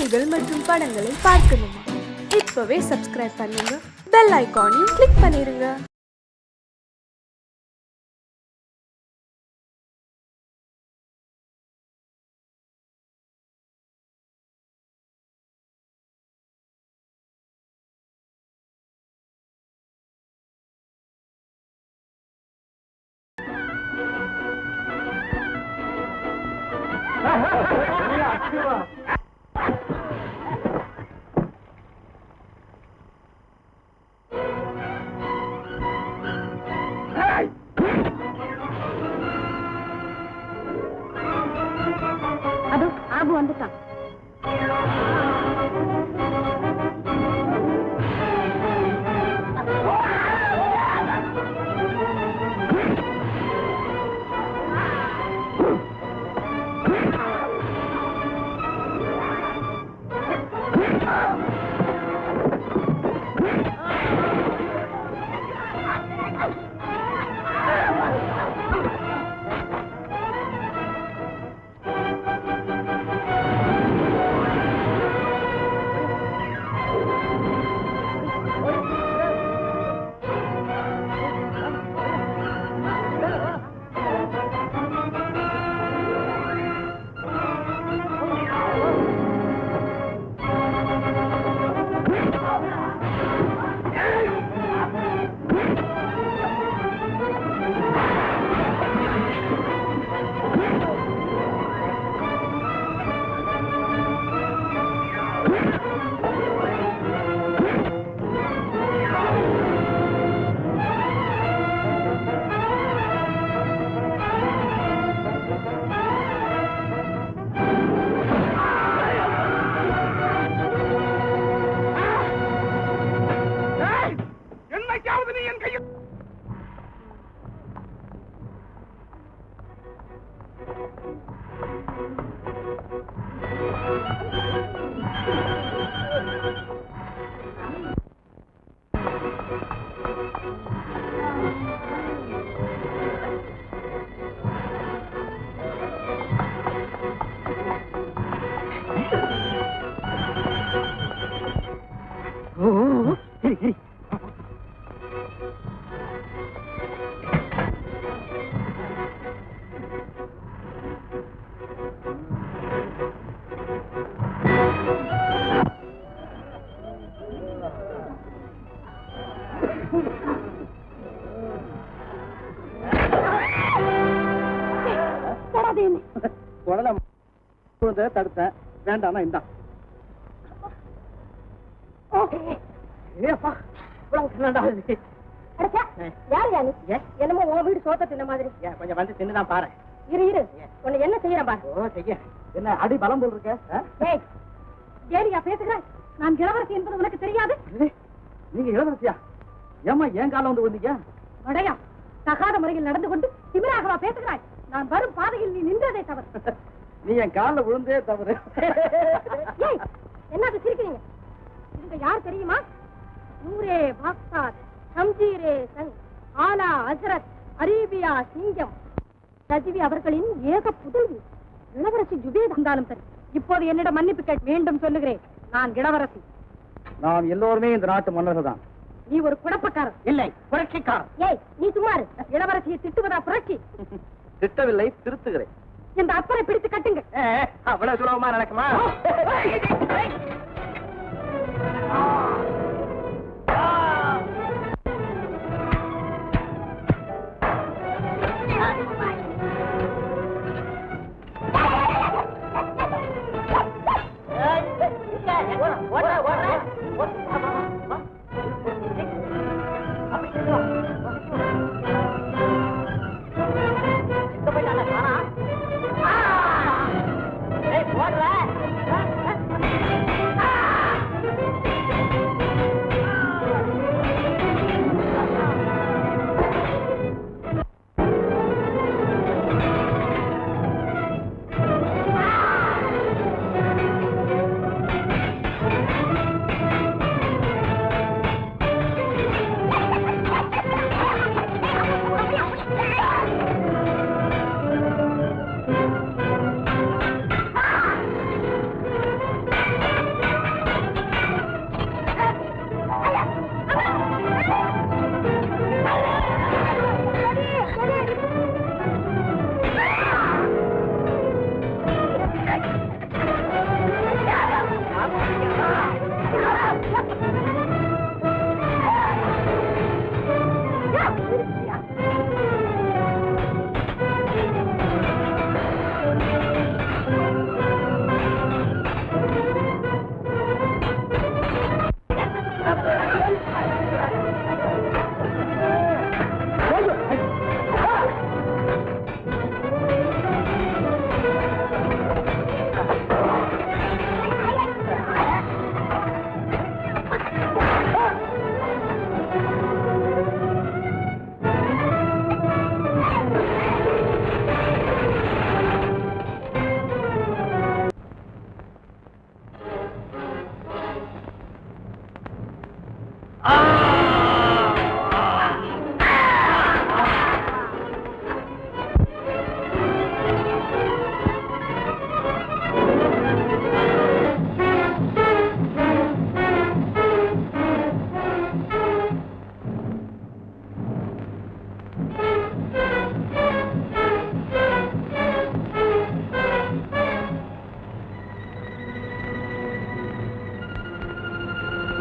செய்திகள் மற்றும் படங்களை பார்க்கணுமா? இப்பவே சப்ஸ்கிரைப் பண்ணுங்க, பெல் ஐகானையும் கிளிக் பண்ணிருங்க. அது ஆபு வந்துட்டான். தடுத்தேன் வேண்டாம் இந்தான். என்னமோ உன் வீடு சோத்த தின்ன மாதிரி கொஞ்சம் வந்து தின்னுதான் பாரு. இரு உன்னை என்ன செய்யறேன் பாரு. ஓ செய்ய என்ன அடி பலம் போல் இருக்க? ஏரியா பேசுகிறேன். நான் இளவரசி என்பது உனக்கு தெரியாது? நீங்க இளவரசியா? ஏமா ஏன் காலம் வந்து வந்தீங்க? வடையா தகாத முறையில் நடந்து கொண்டு திமிராகவா பேசுகிறாய்? நான் வரும் பாதையில் நீ நின்றதே தவறு. நீ என் காலில் விழுந்தே தவறு. என்னது சிரிக்கிறீங்க? இவங்க யார் தெரியுமா? நூரே பாக்தாத், சம்ஜீரே சங், ஆலா ஹஸ்ரத், அரேபியா சிங்கம், ரஜிவி அவர்களின் ஏக புதல்வி இளவரசி ஜுபேத் இருந்தாலும் சரி. இப்போது என்னிடம் மன்னிப்பு கேட்டு மீண்டும் சொல்லுகிறேன், நான் இளவரசி. நாம் எல்லோருமே இந்த நாட்டு மன்னர்கள் தான். நீ ஒரு குழப்பக்காரர். இல்லை, புரட்சிக்காரர். ஏய் நீ சும்மாரு. இளவரசியை திட்டுவதா புரட்சி? திட்டவில்லை, திருத்துகிறேன். இந்த அப்பரை பிடித்து கட்டுங்க. அவ்வளவு சுலபமா நடக்குமா?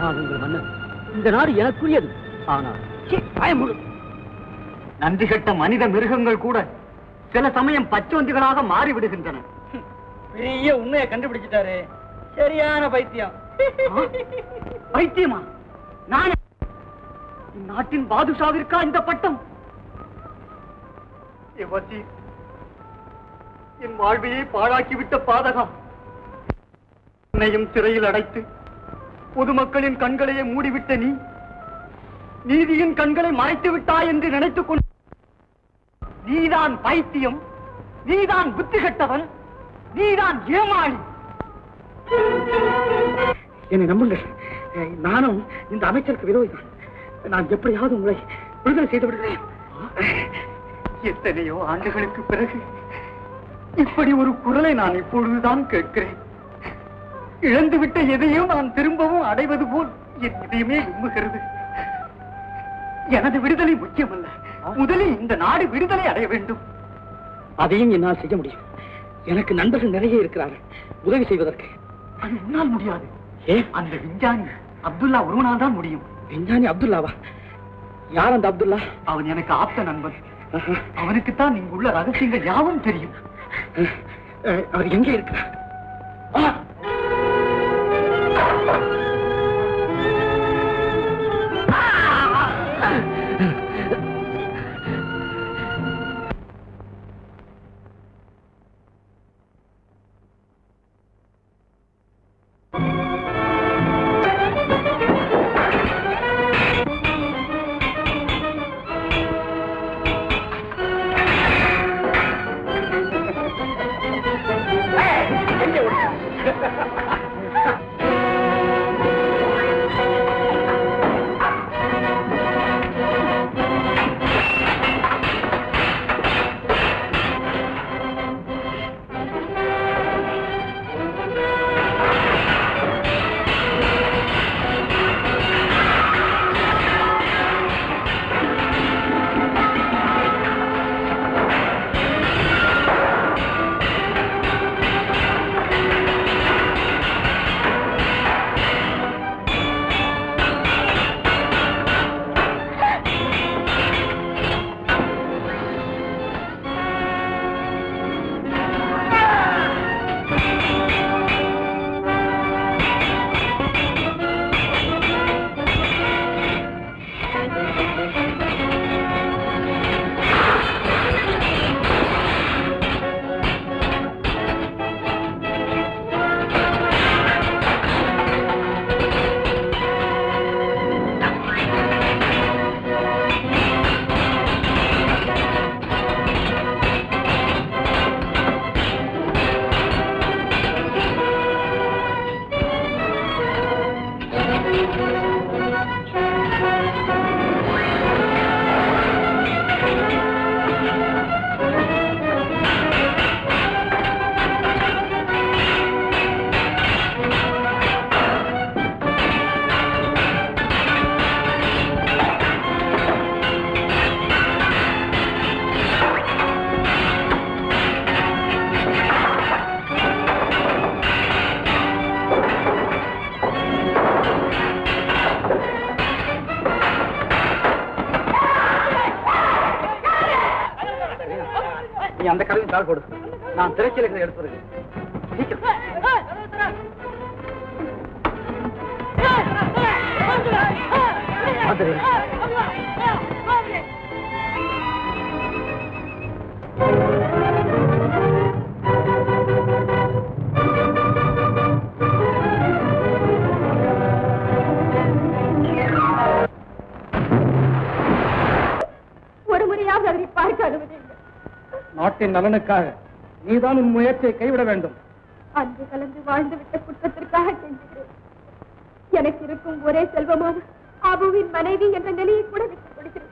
நான் உங்கள் மன்னன். இந்த நாடு எனக்குரியது. ஆனால் பயமுடு நன்றி கட்ட மனித மிருகங்கள் கூட சில சமயம் பச்சோந்திகளாக மாறிவிடுகின்றன. பெரிய உண்மையை கண்டுபிடிச்சிட்டாரு. சரியான பைத்தியம். பைத்தியமா? நான் நாட்டின் பாதுஷாவிற்கா இந்த பட்டம்? என் வாழ்வையை பாழாக்கிவிட்ட பாதகா, என்னையும் சிறையில் அடைத்து பொதுமக்களின் கண்களையே மூடிவிட்ட நீ நீதியின் கண்களை மறைத்து விட்டாய் என்று நினைத்துக் கொண்டு நீதான் பைத்தியம், நீதான் புத்தி கெட்டவன், நீதான் ஏமாளி. என்னை நம்புங்கள், நானும் இந்த அமைச்சருக்கு விரோதிதான். நான் எப்படியாவது உங்களை விடுதலை செய்து விடுகிறேன். எத்தனையோ ஆண்டுகளுக்கு பிறகு இப்படி ஒரு குரலை நான் இப்பொழுதுதான் கேட்கிறேன். இழந்துவிட்ட எதையும் நான் திரும்பவும் அடைவது போல் என் இதயமே விம்முகிறது. எனது விடுதலை முக்கியமல்ல, முதலில் இந்த நாடு விடுதலை அடைய வேண்டும். அதையும் என்னால் செய்ய முடியும். எனக்கு நண்பர்கள் நிறைய இருக்கிறார்கள் உதவி செய்வதற்கு. அது உன்னால் முடியாது. ஏன்? அந்த விஞ்ஞானி அப்துல்லா ஒருவனால் தான் முடியும். விஞ்ஞானி அப்துல்லாவா? யார் அந்த அப்துல்லா? அவன் எனக்கு ஆப்த நண்பன். அவனுக்குத்தான் இங்குள்ள ரகசியங்கள் யாவும் தெரியும். அவர் எங்கே இருக்கிறார்? அந்த கருவி தாள் போடு. நான் திரைச்சீலை எடுத்து வருகிறேன். ஒரு முறையாவது அதை பார்க்க அனுமதி. நாட்டின் நலனுக்காக நீதான் உன் முயற்சியை கைவிட வேண்டும். அன்பு கலந்து வாழ்ந்து விட்ட குற்றத்திற்காக கெஞ்சுகிறேன். எனக்கு இருக்கும் ஒரே செல்வமான பாபுவின் மனைவி என்ற நிலையை கூட விட்டுக் கொடுக்கிறேன்.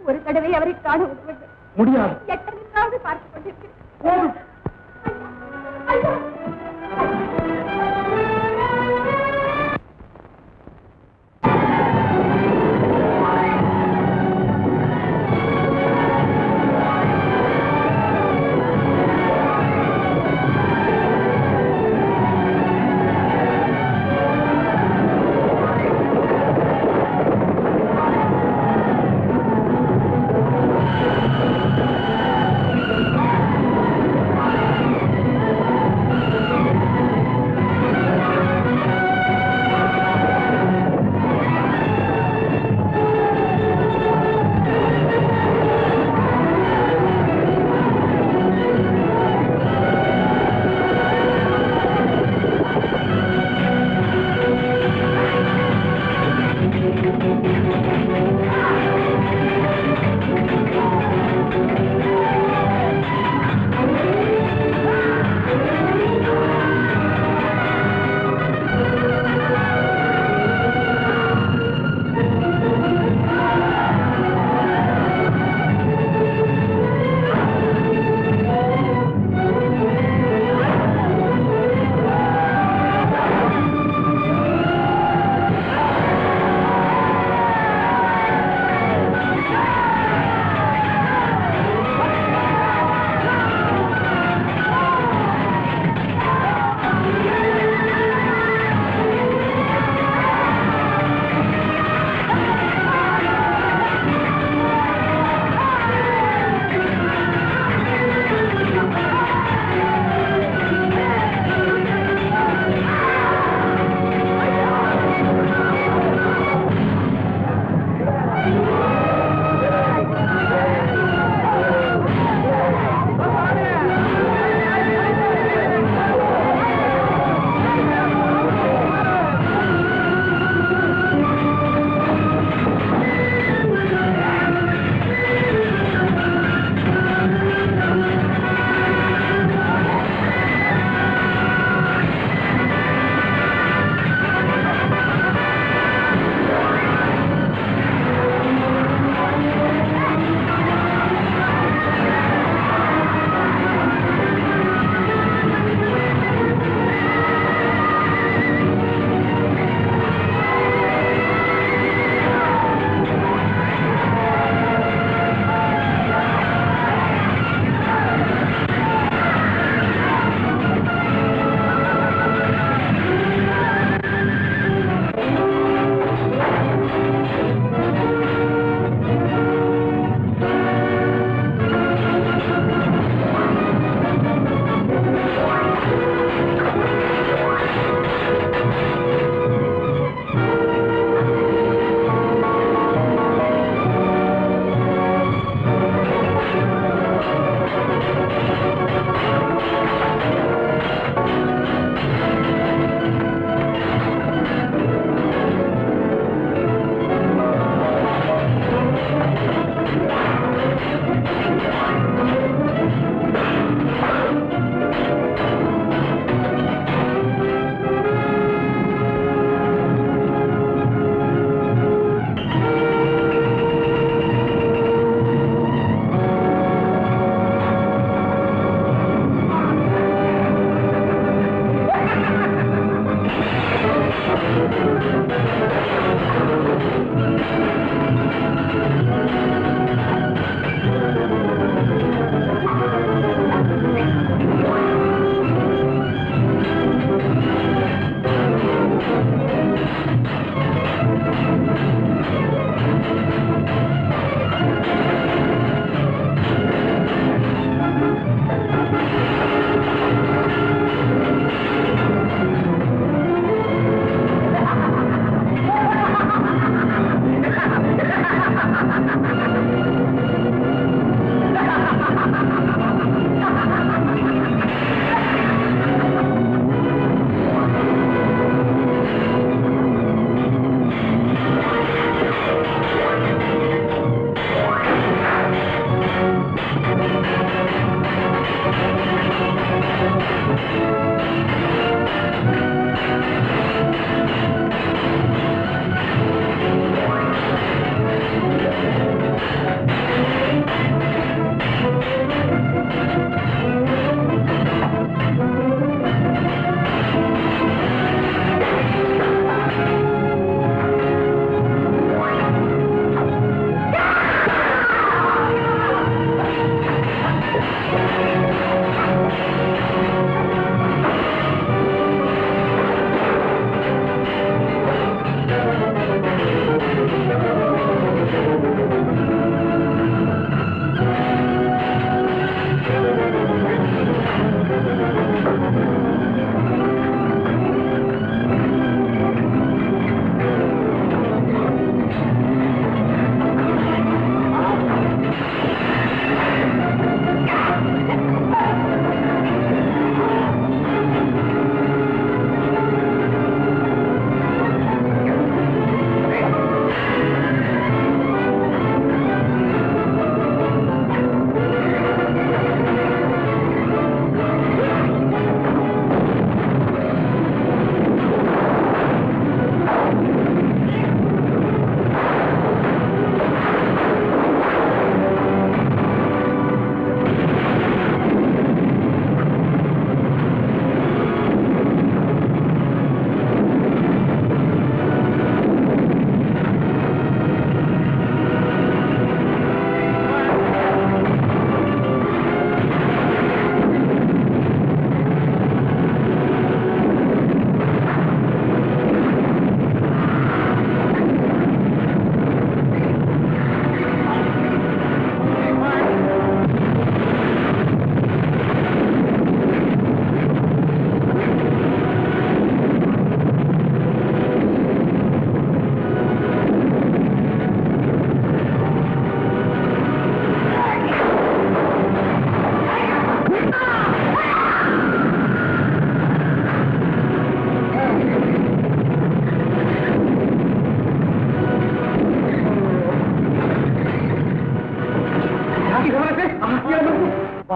ஒரு தடவை அவரை காண முடியாது. முடியாது. எட்டனிக்காவது பார்த்துக் கொண்டிருக்கிறேன். போதும். ஐயா! Ha ha ha ha!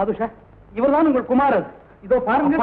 பாதுஷா, இவர்தான் உங்கள் குமாரர். இதோ பாருங்க.